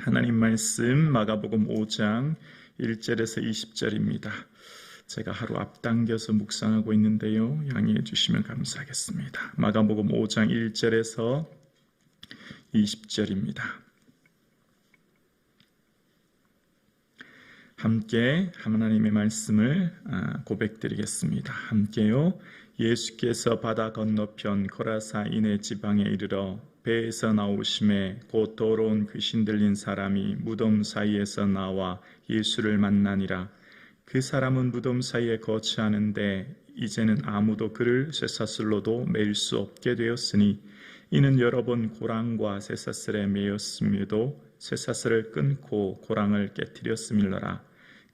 하나님 말씀 마가복음 5장 1절에서 20절입니다. 제가 하루 앞당겨서 묵상하고 있는데요. 양해해 주시면 감사하겠습니다. 마가복음 5장 1절에서 20절입니다. 함께 하나님의 말씀을 고백드리겠습니다. 함께요. 예수께서 바다 건너편 고라사인의 지방에 이르러 배에서 나오심에 곧 더러운 귀신 들린 사람이 무덤 사이에서 나와 예수를 만나니라. 그 사람은 무덤 사이에 거처하는데 이제는 아무도 그를 쇠사슬로도 매일 수 없게 되었으니 이는 여러 번 고랑과 쇠사슬에 매였음에도 쇠사슬을 끊고 고랑을 깨뜨렸음일러라.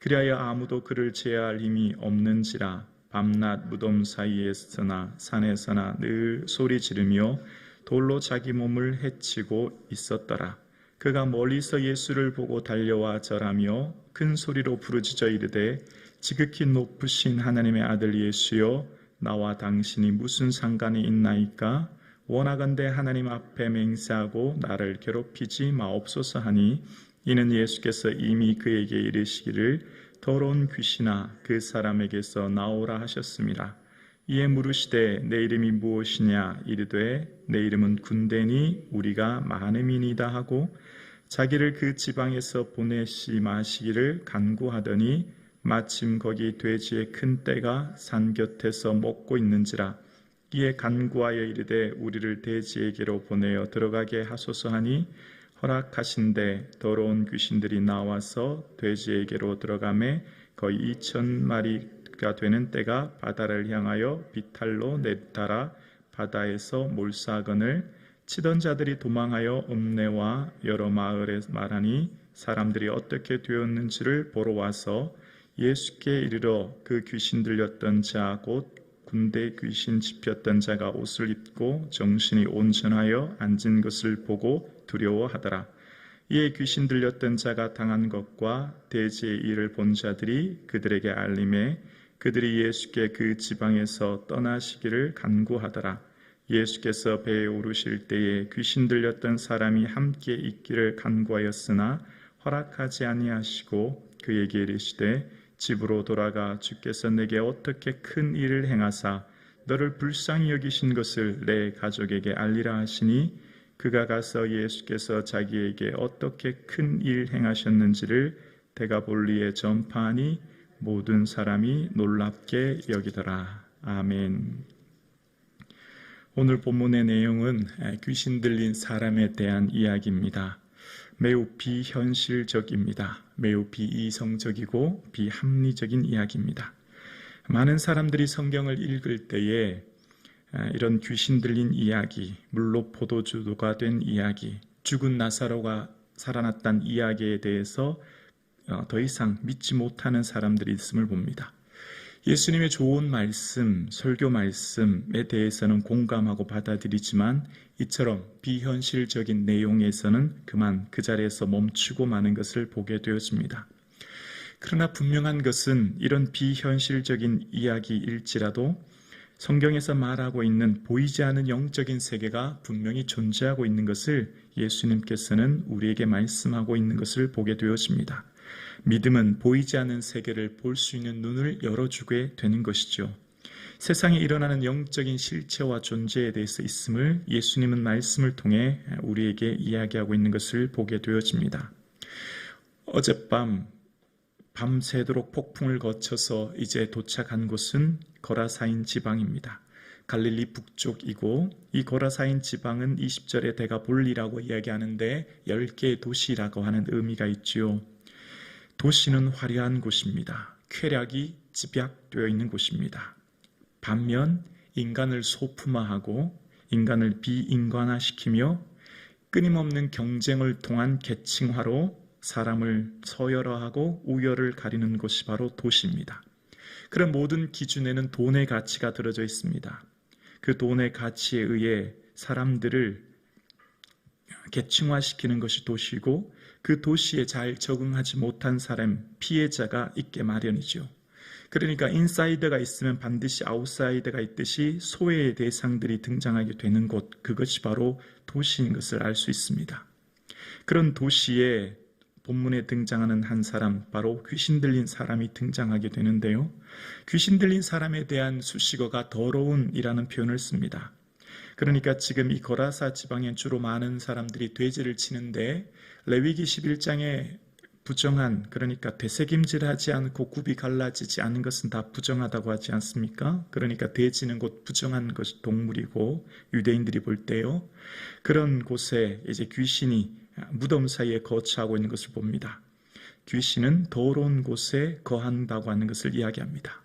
그리하여 아무도 그를 제어할 힘이 없는지라. 밤낮 무덤 사이에서나 산에서나 늘 소리 지르며 돌로 자기 몸을 해치고 있었더라. 그가 멀리서 예수를 보고 달려와 절하며 큰 소리로 부르짖어 이르되 지극히 높으신 하나님의 아들 예수여, 나와 당신이 무슨 상관이 있나이까? 원하건대 하나님 앞에 맹세하고 나를 괴롭히지 마옵소서 하니, 이는 예수께서 이미 그에게 이르시기를 더러운 귀신아 그 사람에게서 나오라 하셨습니다. 이에 물으시되 내 이름이 무엇이냐? 이르되 내 이름은 군대니 우리가 많음이니이다 하고 자기를 그 지방에서 보내시 마시기를 간구하더니 마침 거기 돼지의 큰 떼가 산 곁에서 먹고 있는지라. 이에 간구하여 이르되 우리를 돼지에게로 보내어 들어가게 하소서 하니 허락하신대 더러운 귀신들이 나와서 돼지에게로 들어가매 거의 2,000마리가 되는 떼가 바다를 향하여 비탈로 내달아 바다에서 몰사하거늘 치던 자들이 도망하여 읍내와 여러 마을에 말하니 사람들이 어떻게 되었는지를 보러 와서 예수께 이르러 그 귀신 들렸던 자 곧 군대 귀신 집혔던 자가 옷을 입고 정신이 온전하여 앉은 것을 보고 두려워하더라. 이에 귀신 들렸던 자가 당한 것과 돼지의 일을 본 자들이 그들에게 알림해 그들이 예수께 그 지방에서 떠나시기를 간구하더라. 예수께서 배에 오르실 때에 귀신 들렸던 사람이 함께 있기를 간구하였으나 허락하지 아니하시고 그에게 이르시되 집으로 돌아가 주께서 내게 어떻게 큰 일을 행하사 너를 불쌍히 여기신 것을 내 가족에게 알리라 하시니 그가 가서 예수께서 자기에게 어떻게 큰 일 행하셨는지를 데가볼리에 전파하니 모든 사람이 놀랍게 여기더라. 아멘. 오늘 본문의 내용은 귀신 들린 사람에 대한 이야기입니다. 매우 비현실적입니다. 매우 비이성적이고 비합리적인 이야기입니다. 많은 사람들이 성경을 읽을 때에 이런 귀신 들린 이야기, 물로 포도주가 된 이야기, 죽은 나사로가 살아났다는 이야기에 대해서 더 이상 믿지 못하는 사람들이 있음을 봅니다. 예수님의 좋은 말씀, 설교 말씀에 대해서는 공감하고 받아들이지만 이처럼 비현실적인 내용에서는 그만 그 자리에서 멈추고 마는 것을 보게 되어집니다. 그러나 분명한 것은 이런 비현실적인 이야기일지라도 성경에서 말하고 있는 보이지 않는 영적인 세계가 분명히 존재하고 있는 것을 예수님께서는 우리에게 말씀하고 있는 것을 보게 되어집니다. 믿음은 보이지 않는 세계를 볼 수 있는 눈을 열어주게 되는 것이죠. 세상에 일어나는 영적인 실체와 존재에 대해서 있음을 예수님은 말씀을 통해 우리에게 이야기하고 있는 것을 보게 되어집니다. 어젯밤 밤새도록 폭풍을 거쳐서 이제 도착한 곳은 거라사인 지방입니다. 갈릴리 북쪽이고 이 거라사인 지방은 20절에 데가볼리라고 이야기하는데 10개의 도시라고 하는 의미가 있지요. 도시는 화려한 곳입니다. 쾌락이 집약되어 있는 곳입니다. 반면 인간을 소품화하고 인간을 비인간화시키며 끊임없는 경쟁을 통한 계층화로 사람을 서열화하고 우열을 가리는 곳이 바로 도시입니다. 그런 모든 기준에는 돈의 가치가 들어져 있습니다. 그 돈의 가치에 의해 사람들을 계층화시키는 것이 도시고 그 도시에 잘 적응하지 못한 사람, 피해자가 있게 마련이죠. 그러니까 인사이더가 있으면 반드시 아웃사이더가 있듯이 소외의 대상들이 등장하게 되는 곳, 그것이 바로 도시인 것을 알 수 있습니다. 그런 도시에 본문에 등장하는 한 사람, 바로 귀신 들린 사람이 등장하게 되는데요. 귀신 들린 사람에 대한 수식어가 더러운이라는 표현을 씁니다. 그러니까 지금 이 거라사 지방에 주로 많은 사람들이 돼지를 치는데 레위기 11장에 부정한, 그러니까 되새김질하지 않고 굽이 갈라지지 않은 것은 다 부정하다고 하지 않습니까? 그러니까 돼지는 곧 부정한 것이 동물이고 유대인들이 볼 때요. 그런 곳에 이제 귀신이 무덤 사이에 거처하고 있는 것을 봅니다. 귀신은 더러운 곳에 거한다고 하는 것을 이야기합니다.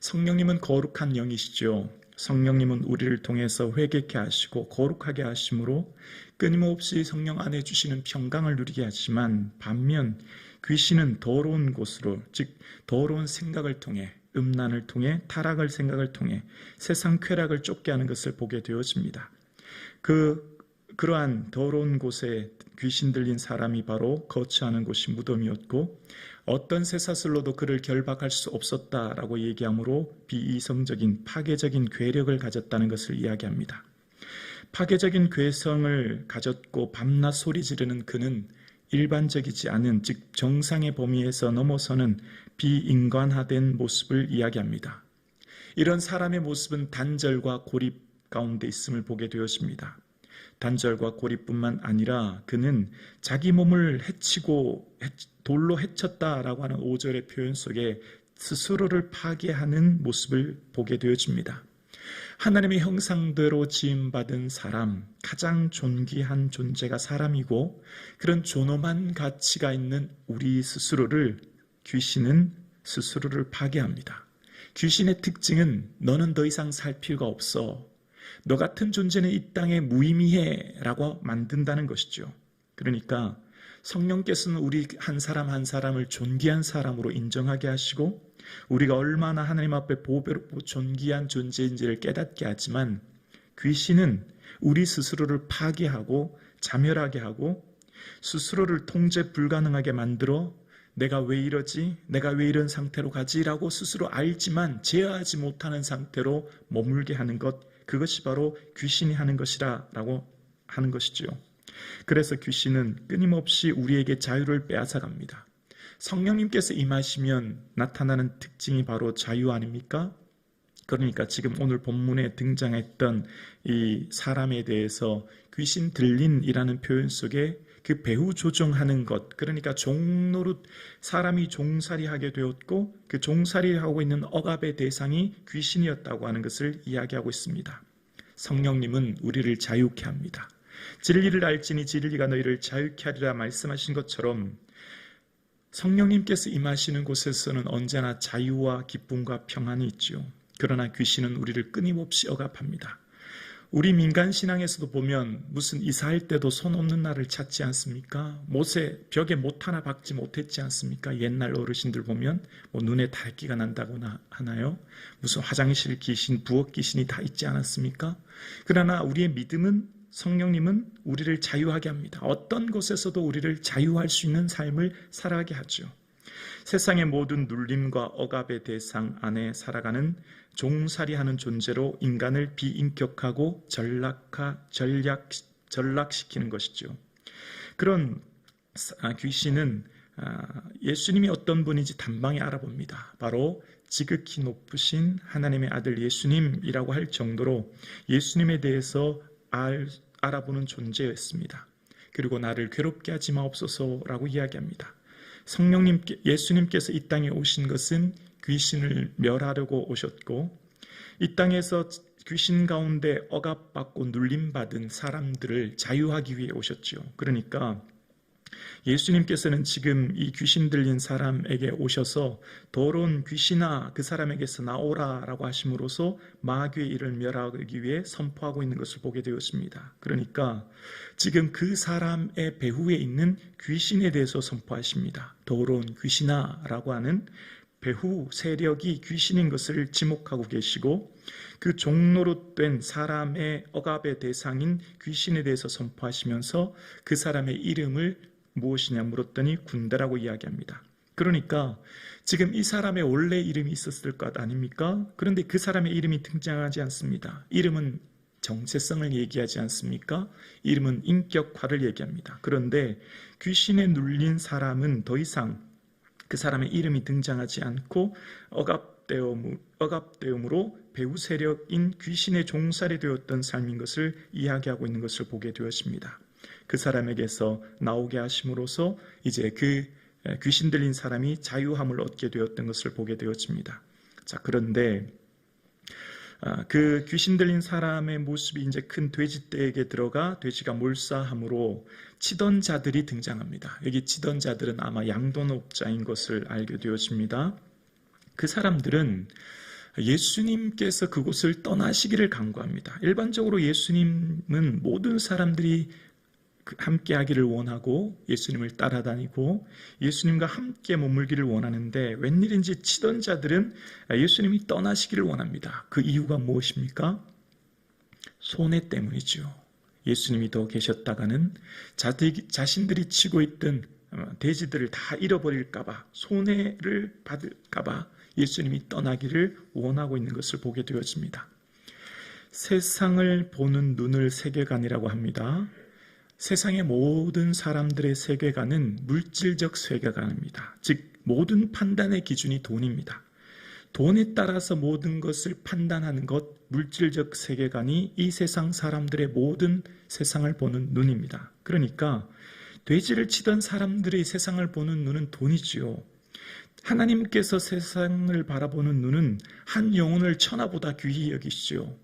성령님은 거룩한 영이시죠. 성령님은 우리를 통해서 회개케 하시고 거룩하게 하심으로 끊임없이 성령 안에 주시는 평강을 누리게 하지만, 반면 귀신은 더러운 곳으로, 즉 더러운 생각을 통해, 음란을 통해, 타락을 생각을 통해 세상 쾌락을 쫓게 하는 것을 보게 되어집니다. 그러한 더러운 곳에 귀신 들린 사람이 바로 거처하는 곳이 무덤이었고, 어떤 쇠사슬로도 그를 결박할 수 없었다라고 얘기하므로 비이성적인 파괴적인 괴력을 가졌다는 것을 이야기합니다. 파괴적인 괴성을 가졌고 밤낮 소리 지르는 그는 일반적이지 않은, 즉 정상의 범위에서 넘어서는 비인간화된 모습을 이야기합니다. 이런 사람의 모습은 단절과 고립 가운데 있음을 보게 되었습니다. 단절과 고립뿐만 아니라 그는 자기 몸을 해치고 돌로 해쳤다라고 하는 5절의 표현 속에 스스로를 파괴하는 모습을 보게 되어집니다. 하나님의 형상대로 지음받은 사람, 가장 존귀한 존재가 사람이고, 그런 존엄한 가치가 있는 우리 스스로를 귀신은 스스로를 파괴합니다. 귀신의 특징은 너는 더 이상 살 필요가 없어, 너 같은 존재는 이 땅에 무의미해 라고 만든다는 것이죠. 그러니까 성령께서는 우리 한 사람 한 사람을 존귀한 사람으로 인정하게 하시고, 우리가 얼마나 하나님 앞에 보배롭고 존귀한 존재인지를 깨닫게 하지만, 귀신은 우리 스스로를 파괴하고 자멸하게 하고 스스로를 통제 불가능하게 만들어 내가 왜 이러지? 내가 왜 이런 상태로 가지라고 스스로 알지만 제어하지 못하는 상태로 머물게 하는 것, 그것이 바로 귀신이 하는 것이라고 하는 것이지요. 그래서 귀신은 끊임없이 우리에게 자유를 빼앗아갑니다. 성령님께서 임하시면 나타나는 특징이 바로 자유 아닙니까? 그러니까 지금 오늘 본문에 등장했던 이 사람에 대해서 귀신 들린이라는 표현 속에 그 배후 조종하는 것, 그러니까 종노릇 사람이 종살이하게 되었고 그 종살이하고 있는 억압의 대상이 귀신이었다고 하는 것을 이야기하고 있습니다. 성령님은 우리를 자유케 합니다. 진리를 알지니 진리가 너희를 자유케 하리라 말씀하신 것처럼 성령님께서 임하시는 곳에서는 언제나 자유와 기쁨과 평안이 있지요. 그러나 귀신은 우리를 끊임없이 억압합니다. 우리 민간신앙에서도 보면 무슨 이사할 때도 손 없는 날을 찾지 않습니까? 못에 벽에 못 하나 박지 못했지 않습니까? 옛날 어르신들 보면 눈에 다래끼가 난다거나 하나요? 무슨 화장실 귀신, 부엌 귀신이 다 있지 않았습니까? 그러나 우리의 믿음은, 성령님은 우리를 자유하게 합니다. 어떤 곳에서도 우리를 자유할 수 있는 삶을 살아가게 하죠. 세상의 모든 눌림과 억압의 대상 안에 살아가는 종살이하는 존재로 인간을 비인격하고 전락시키는 것이죠. 그런 귀신은 예수님이 어떤 분인지 단방에 알아봅니다. 바로 지극히 높으신 하나님의 아들 예수님이라고 할 정도로 예수님에 대해서 알아보는 존재였습니다. 그리고 나를 괴롭게 하지 마옵소서라고 이야기합니다. 예수님께서 이 땅에 오신 것은 귀신을 멸하려고 오셨고, 이 땅에서 귀신 가운데 억압받고 눌림받은 사람들을 자유하기 위해 오셨죠. 그러니까 예수님께서는 지금 이 귀신 들린 사람에게 오셔서 더러운 귀신아 그 사람에게서 나오라라고 하심으로써 마귀의 일을 멸하기 위해 선포하고 있는 것을 보게 되었습니다. 그러니까 지금 그 사람의 배후에 있는 귀신에 대해서 선포하십니다. 더러운 귀신아 라고 하는 배후 세력이 귀신인 것을 지목하고 계시고, 그 종노릇된 사람의 억압의 대상인 귀신에 대해서 선포하시면서 그 사람의 이름을 무엇이냐 물었더니 군대라고 이야기합니다. 그러니까 지금 이 사람의 원래 이름이 있었을 것 아닙니까? 그런데 그 사람의 이름이 등장하지 않습니다. 이름은 정체성을 얘기하지 않습니까? 이름은 인격화를 얘기합니다. 그런데 귀신에 눌린 사람은 더 이상 그 사람의 이름이 등장하지 않고 억압되음으로 배후 세력인 귀신의 종살이 되었던 삶인 것을 이야기하고 있는 것을 보게 되었습니다. 그 사람에게서 나오게 하심으로써 이제 그 귀신 들린 사람이 자유함을 얻게 되었던 것을 보게 되었습니다. 자, 그런데 그 귀신 들린 사람의 모습이 이제 큰 돼지떼에게 들어가 돼지가 몰사함으로 치던 자들이 등장합니다. 여기 치던 자들은 아마 양돈업자인 것을 알게 되었습니다. 그 사람들은 예수님께서 그곳을 떠나시기를 간구합니다. 일반적으로 예수님은 모든 사람들이 함께 하기를 원하고 예수님을 따라다니고 예수님과 함께 머물기를 원하는데 웬일인지 치던 자들은 예수님이 떠나시기를 원합니다. 그 이유가 무엇입니까? 손해 때문이죠. 예수님이 더 계셨다가는 자신들이 치고 있던 돼지들을 다 잃어버릴까봐, 손해를 받을까봐 예수님이 떠나기를 원하고 있는 것을 보게 되었습니다. 세상을 보는 눈을 세계관이라고 합니다. 세상의 모든 사람들의 세계관은 물질적 세계관입니다. 즉 모든 판단의 기준이 돈입니다. 돈에 따라서 모든 것을 판단하는 것, 물질적 세계관이 이 세상 사람들의 모든 세상을 보는 눈입니다. 그러니까 돼지를 치던 사람들의 세상을 보는 눈은 돈이지요. 하나님께서 세상을 바라보는 눈은 한 영혼을 천하보다 귀히 여기시죠.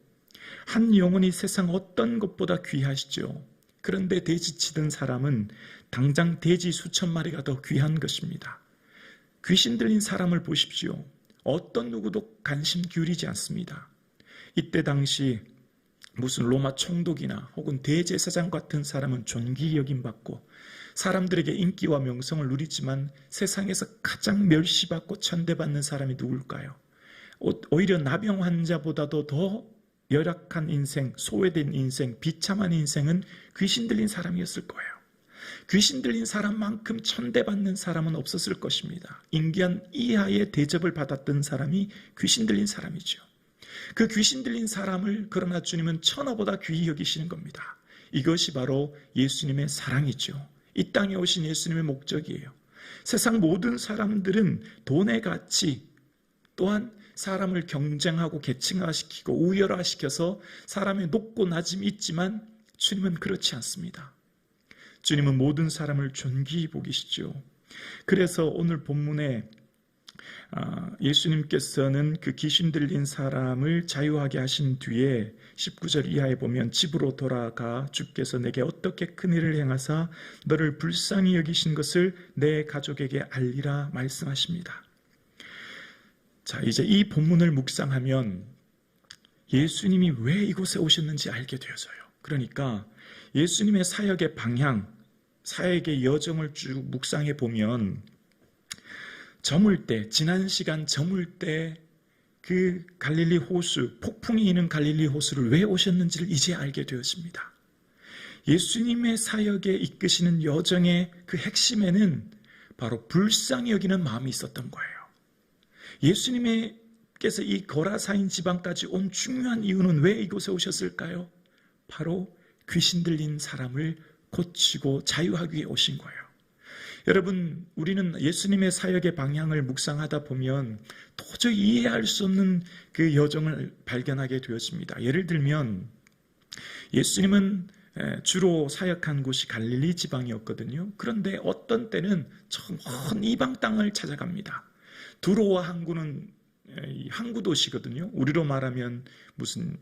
한 영혼이 세상 어떤 것보다 귀하시죠. 그런데 돼지 치던 사람은 당장 돼지 수천 마리가 더 귀한 것입니다. 귀신 들린 사람을 보십시오. 어떤 누구도 관심 기울이지 않습니다. 이때 당시 무슨 로마 총독이나 혹은 대제사장 같은 사람은 존귀 여김받고 사람들에게 인기와 명성을 누리지만 세상에서 가장 멸시받고 천대받는 사람이 누굴까요? 오히려 나병 환자보다도 더 열악한 인생, 소외된 인생, 비참한 인생은 귀신 들린 사람이었을 거예요. 귀신 들린 사람만큼 천대받는 사람은 없었을 것입니다. 인간 이하의 대접을 받았던 사람이 귀신 들린 사람이죠. 그 귀신 들린 사람을 그러나 주님은 천하보다 귀히 여기시는 겁니다. 이것이 바로 예수님의 사랑이죠. 이 땅에 오신 예수님의 목적이에요. 세상 모든 사람들은 돈의 가치 또한 사람을 경쟁하고 계층화시키고 우열화시켜서 사람의 높고 낮음이 있지만 주님은 그렇지 않습니다. 주님은 모든 사람을 존귀히 보시죠. 그래서 오늘 본문에 예수님께서는 그 귀신 들린 사람을 자유하게 하신 뒤에 19절 이하에 보면 집으로 돌아가 주께서 내게 어떻게 큰 일을 행하사 너를 불쌍히 여기신 것을 내 가족에게 알리라 말씀하십니다. 자, 이제 이 본문을 묵상하면 예수님이 왜 이곳에 오셨는지 알게 되어져요. 그러니까 예수님의 사역의 방향, 사역의 여정을 쭉 묵상해 보면 지난 시간 저물 때 그 갈릴리 호수, 폭풍이 있는 갈릴리 호수를 왜 오셨는지를 이제 알게 되었습니다. 예수님의 사역에 이끄시는 여정의 그 핵심에는 바로 불쌍히 여기는 마음이 있었던 거예요. 예수님께서 이 거라사인 지방까지 온 중요한 이유는 왜 이곳에 오셨을까요? 바로 귀신 들린 사람을 고치고 자유하기 위해 오신 거예요. 여러분, 우리는 예수님의 사역의 방향을 묵상하다 보면 도저히 이해할 수 없는 그 여정을 발견하게 되었습니다. 예를 들면 예수님은 주로 사역한 곳이 갈릴리 지방이었거든요. 그런데 어떤 때는 저 먼 이방 땅을 찾아갑니다. 두로와 항구는 항구 도시거든요. 우리로 말하면 무슨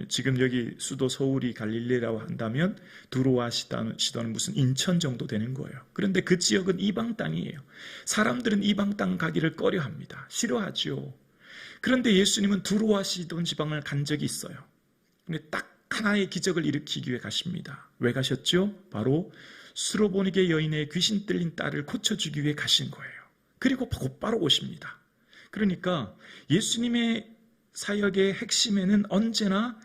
지금 여기 수도 서울이 갈릴리라고 한다면 두로와 시도는 무슨 인천 정도 되는 거예요. 그런데 그 지역은 이방 땅이에요. 사람들은 이방 땅 가기를 꺼려합니다. 싫어하죠. 그런데 예수님은 두로와 시돈 지방을 간 적이 있어요. 근데 딱 하나의 기적을 일으키기 위해 가십니다. 왜 가셨죠? 바로 수로보니게 여인의 귀신 들린 딸을 고쳐주기 위해 가신 거예요. 그리고 곧바로 오십니다. 그러니까 예수님의 사역의 핵심에는 언제나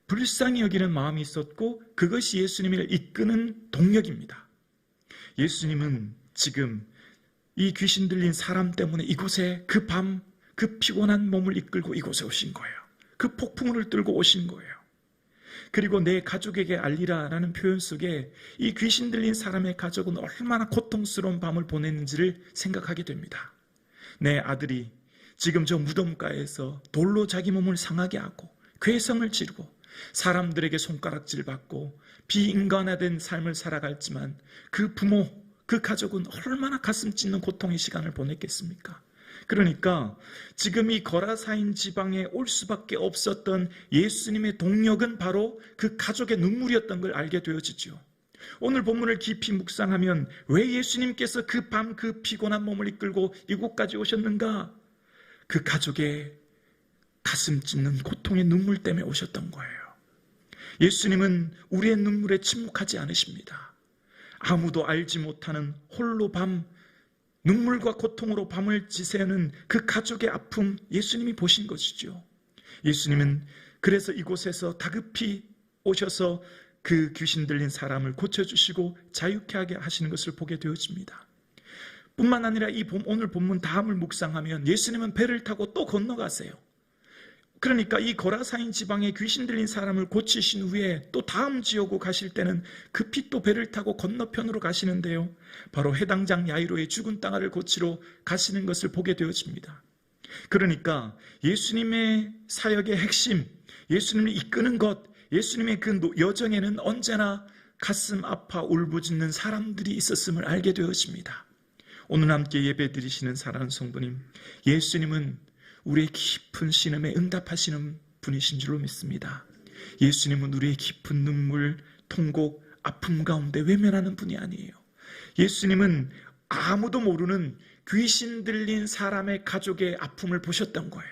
불쌍히 여기는 마음이 있었고 그것이 예수님을 이끄는 동력입니다. 예수님은 지금 이 귀신 들린 사람 때문에 이곳에 그 밤, 그 피곤한 몸을 이끌고 이곳에 오신 거예요. 그 폭풍우를 뚫고 오신 거예요. 그리고 내 가족에게 알리라 라는 표현 속에 이 귀신 들린 사람의 가족은 얼마나 고통스러운 밤을 보냈는지를 생각하게 됩니다. 내 아들이 지금 저 무덤가에서 돌로 자기 몸을 상하게 하고 괴성을 지르고 사람들에게 손가락질 받고 비인간화된 삶을 살아갔지만 그 부모, 그 가족은 얼마나 가슴 찢는 고통의 시간을 보냈겠습니까? 그러니까 지금 이 거라사인 지방에 올 수밖에 없었던 예수님의 동력은 바로 그 가족의 눈물이었던 걸 알게 되어지죠. 오늘 본문을 깊이 묵상하면 왜 예수님께서 그 밤 그 피곤한 몸을 이끌고 이곳까지 오셨는가? 그 가족의 가슴 찢는 고통의 눈물 때문에 오셨던 거예요. 예수님은 우리의 눈물에 침묵하지 않으십니다. 아무도 알지 못하는 홀로 밤 눈물과 고통으로 밤을 지새우는 그 가족의 아픔 예수님이 보신 것이죠. 예수님은 그래서 이곳에서 다급히 오셔서 그 귀신 들린 사람을 고쳐주시고 자유케 하게 하시는 것을 보게 되어집니다. 뿐만 아니라 오늘 본문 다음을 묵상하면 예수님은 배를 타고 또 건너가세요. 그러니까 이 거라사인 지방에 귀신 들린 사람을 고치신 후에 또 다음 지역으로 가실 때는 급히 또 배를 타고 건너편으로 가시는데요. 바로 해당장 야이로의 죽은 땅아를 고치러 가시는 것을 보게 되어집니다. 그러니까 예수님의 사역의 핵심, 예수님을 이끄는 것, 예수님의 그 여정에는 언제나 가슴 아파 울부짖는 사람들이 있었음을 알게 되어집니다. 오늘 함께 예배 드리시는 사랑하는 성도님, 예수님은 우리의 깊은 신음에 응답하시는 분이신 줄로 믿습니다. 예수님은 우리의 깊은 눈물, 통곡, 아픔 가운데 외면하는 분이 아니에요. 예수님은 아무도 모르는 귀신 들린 사람의 가족의 아픔을 보셨던 거예요.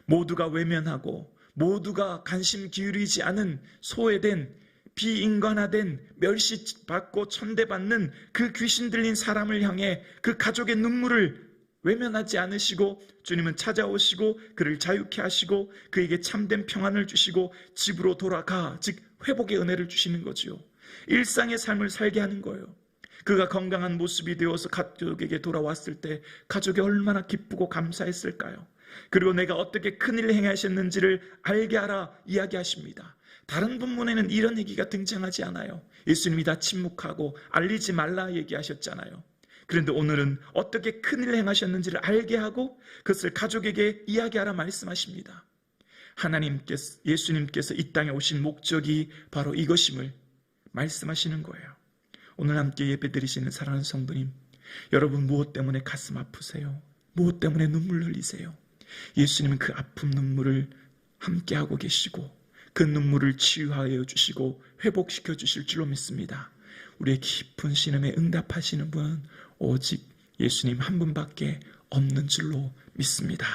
모두가 외면하고 모두가 관심 기울이지 않은 소외된 비인간화된 멸시받고 천대받는 그 귀신 들린 사람을 향해 그 가족의 눈물을 외면하지 않으시고 주님은 찾아오시고 그를 자유케 하시고 그에게 참된 평안을 주시고 집으로 돌아가, 즉 회복의 은혜를 주시는 거죠. 일상의 삶을 살게 하는 거예요. 그가 건강한 모습이 되어서 가족에게 돌아왔을 때 가족이 얼마나 기쁘고 감사했을까요? 그리고 내가 어떻게 큰일을 행하셨는지를 알게 하라 이야기하십니다. 다른 본문에는 이런 얘기가 등장하지 않아요. 예수님이 다 침묵하고 알리지 말라 얘기하셨잖아요. 그런데 오늘은 어떻게 큰일을 행하셨는지를 알게 하고 그것을 가족에게 이야기하라 말씀하십니다. 예수님께서 이 땅에 오신 목적이 바로 이것임을 말씀하시는 거예요. 오늘 함께 예배드리시는 사랑하는 성도님, 여러분 무엇 때문에 가슴 아프세요? 무엇 때문에 눈물 흘리세요? 예수님은 그 아픔 눈물을 함께하고 계시고 그 눈물을 치유하여 주시고 회복시켜 주실 줄로 믿습니다. 우리의 깊은 신음에 응답하시는 분은 오직 예수님 한 분밖에 없는 줄로 믿습니다.